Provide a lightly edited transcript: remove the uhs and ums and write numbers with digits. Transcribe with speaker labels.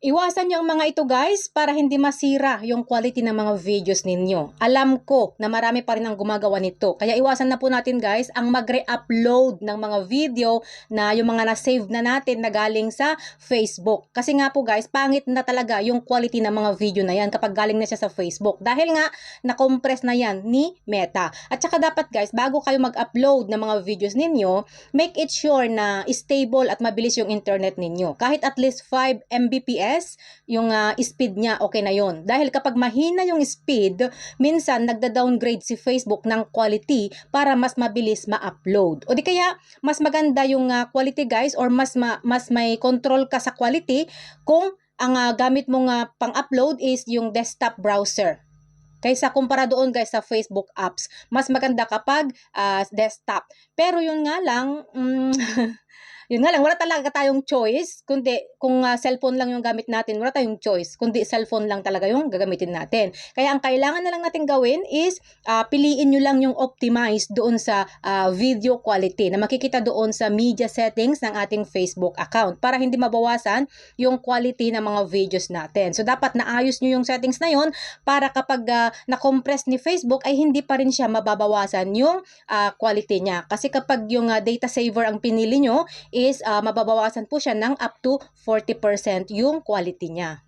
Speaker 1: Iwasan niyo ang mga ito guys para hindi masira yung quality ng mga videos ninyo. Alam ko na marami pa rin ang gumagawa nito. Kaya iwasan na po natin guys ang mag-re-upload ng mga video na yung mga na-save na natin na galing sa Facebook. Kasi nga po guys, pangit na talaga yung quality ng mga video na yan kapag galing na siya sa Facebook. Dahil nga, na-compress na yan ni Meta. At saka dapat guys, bago kayo mag-upload ng mga videos ninyo, make it sure na stable at mabilis yung internet ninyo. Kahit at least 5 Mbps yung speed niya, okay na yon. Dahil kapag mahina yung speed, minsan nagda-downgrade si Facebook ng quality para mas mabilis ma-upload. O di kaya, mas maganda yung quality guys, or mas may control ka sa quality kung ang gamit mong pang-upload is yung desktop browser. Kaysa kumpara doon guys sa Facebook apps, mas maganda kapag desktop. Pero yun nga lang, yun nga lang, wala talaga tayong choice, kundi kung cellphone lang yung gamit natin, wala tayong choice, kundi cellphone lang talaga yung gagamitin natin. Kaya ang kailangan na lang natin gawin is piliin nyo lang yung optimize doon sa video quality na makikita doon sa media settings ng ating Facebook account para hindi mabawasan yung quality ng mga videos natin. So dapat naayos nyo yung settings na yun para kapag na-compress ni Facebook ay hindi pa rin siya mababawasan yung quality niya. Kasi kapag yung data saver ang pinili nyo is mababawasan po siya ng up to 40% yung quality niya.